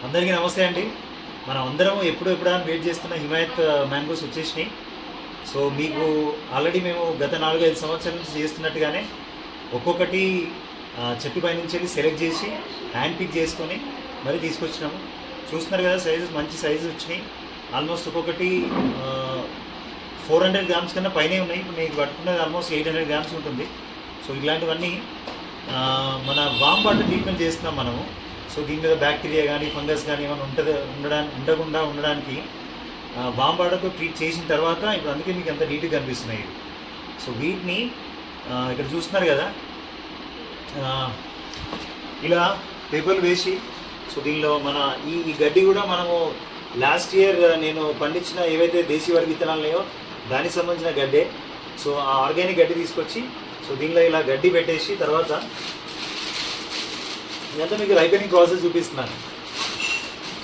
అందరికీ నమస్తే అండి. మనం అందరం ఎప్పుడా వెయిట్ చేస్తున్న హిమాయత్ మ్యాంగోస్ వచ్చేసినాయి. సో మీకు ఆల్రెడీ మేము గత 4-5 సంవత్సరాల నుంచి చేస్తున్నట్టుగానే ఒక్కొక్కటి చెట్టు పై నుంచి వెళ్ళి సెలెక్ట్ చేసి హ్యాండ్ పిక్ చేసుకొని మరీ తీసుకొచ్చినాము. చూస్తున్నారు కదా, సైజెస్ మంచి సైజు వచ్చినాయి. ఆల్మోస్ట్ ఒక్కొక్కటి 400 గ్రామ్స్ కన్నా పైనే ఉన్నాయి. ఇప్పుడు మీకు పట్టుకున్నది ఆల్మోస్ట్ 800 గ్రామ్స్ ఉంటుంది. సో ఇలాంటివన్నీ మన వామ్ వాటర్ ట్రీట్మెంట్ చేస్తున్నాం మనము. సో దీని మీద బ్యాక్టీరియా కానీ ఫంగస్ కానీ ఏమైనా ఉండకుండా ఉండడానికి వామ్ వాటర్తో ట్రీట్ చేసిన తర్వాత ఇప్పుడు అందుకే మీకు అంత నీట్గా కనిపిస్తున్నాయి. సో వీటిని ఇక్కడ చూస్తున్నారు కదా, ఇలా పేపర్లు వేసి, సో దీనిలో మన ఈ గడ్డి కూడా మనము లాస్ట్ ఇయర్ నేను పండించిన ఏవైతే దేశీ వరి విత్తనాలు ఉన్నాయో దానికి సంబంధించిన గడ్డే. సో ఆ ఆర్గానిక్ గడ్డి తీసుకొచ్చి సో దీనిలో ఇలా గడ్డి పెట్టేసి తర్వాత ఇదంతా మీకు రైపెనింగ్ ప్రాసెస్ చూపిస్తున్నాను.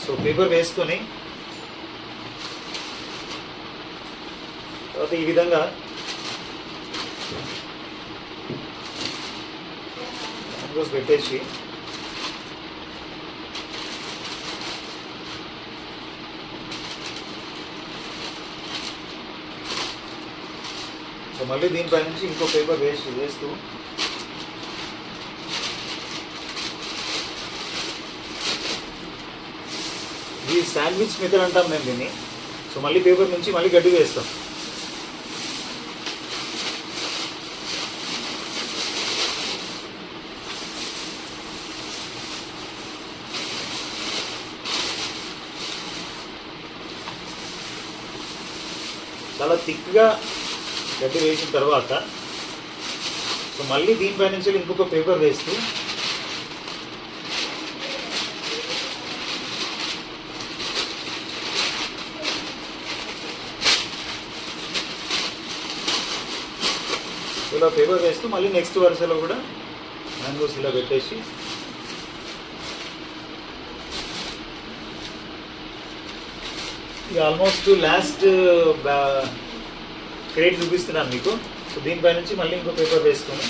సో పేపర్ వేసుకొని తర్వాత ఈ విధంగా మ్యాంగోస్ పెట్టేసి సో మళ్ళీ దీనిపై నుంచి ఇంకో పేపర్ వేస్తూ ఈ శాండ్విచ్ మెథడ్ అంటాం మేము దీన్ని. సో మళ్ళీ పేపర్ నుంచి మళ్ళీ గడ్డి వేస్తాం. చాలా థిక్గా గడ్డి వేసిన తర్వాత సో మళ్ళీ దీనిపై నుంచి ఇంకొక పేపర్ వేస్తూ ఇలా పేపర్ వేస్తూ మళ్ళీ నెక్స్ట్ వరుసలో కూడా మ్యాంగోస్ ఇలా పెట్టేసి ఇక ఆల్మోస్ట్ లాస్ట్ క్రేట్ చూపిస్తున్నాను మీకు. సో దీనిపై నుంచి మళ్ళీ ఇంకో పేపర్ వేసుకొని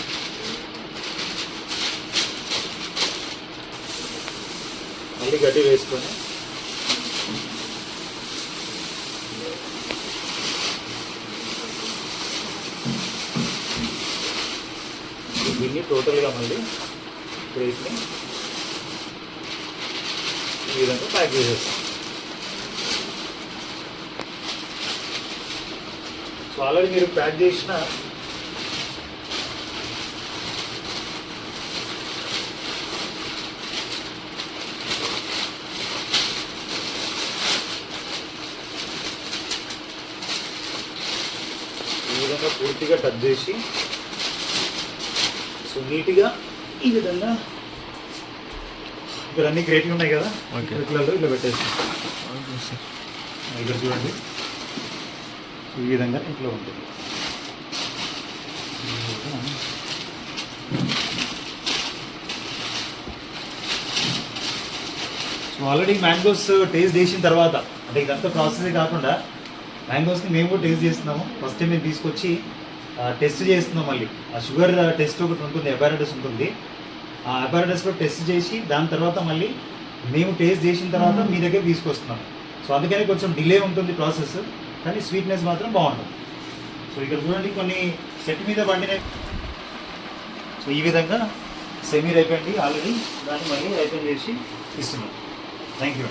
మళ్ళీ గడ్డి వేసుకొని దీన్ని టోటల్గా మళ్ళీ క్రేట్ని ఈ విధంగా ప్యాక్ చేసేస్తాం. సో ఆల్రెడీ మీరు ప్యాక్ చేసిన ఈ విధంగా పూర్తిగా టచ్ చేసి సో నీట్గా ఈ విధంగా ఇక్కడ అన్ని క్రేట్లు ఉన్నాయి కదా, క్రేట్లలో ఇలా పెట్టేస్తాం. ఇక్కడ చూడండి, ఈ విధంగా ఇంట్లో ఉంటుంది. సో ఆల్రెడీ మ్యాంగోస్ టేస్ట్ చేసిన తర్వాత, అంటే ఇదంతా ప్రాసెస్ కాకుండా మ్యాంగోస్ని మేము కూడా టేస్ట్ చేస్తున్నాము. ఫస్ట్ టైం మేము తీసుకొచ్చి టెస్ట్ చేస్తున్నాం. మళ్ళీ ఆ షుగర్ టెస్ట్ ఒకటి ఉంటుంది, అపారటస్ ఉంటుంది. ఆ అపారటస్లో టెస్ట్ చేసి దాని తర్వాత మళ్ళీ మేము టేస్ట్ చేసిన తర్వాత మీ దగ్గర తీసుకొస్తున్నాం. సో అందుకని కొంచెం డిలే ఉంటుంది ప్రాసెస్, కానీ స్వీట్నెస్ మాత్రం బాగుంటుంది. సో ఇక్కడ చూడండి, కొన్ని చెట్టు మీద పండినాయి. సో ఈ విధంగా సెమీ రైపెండి ఆల్రెడీ, దాన్ని మళ్ళీ రైపెన్ చేసి ఇస్తున్నాం. Thank you.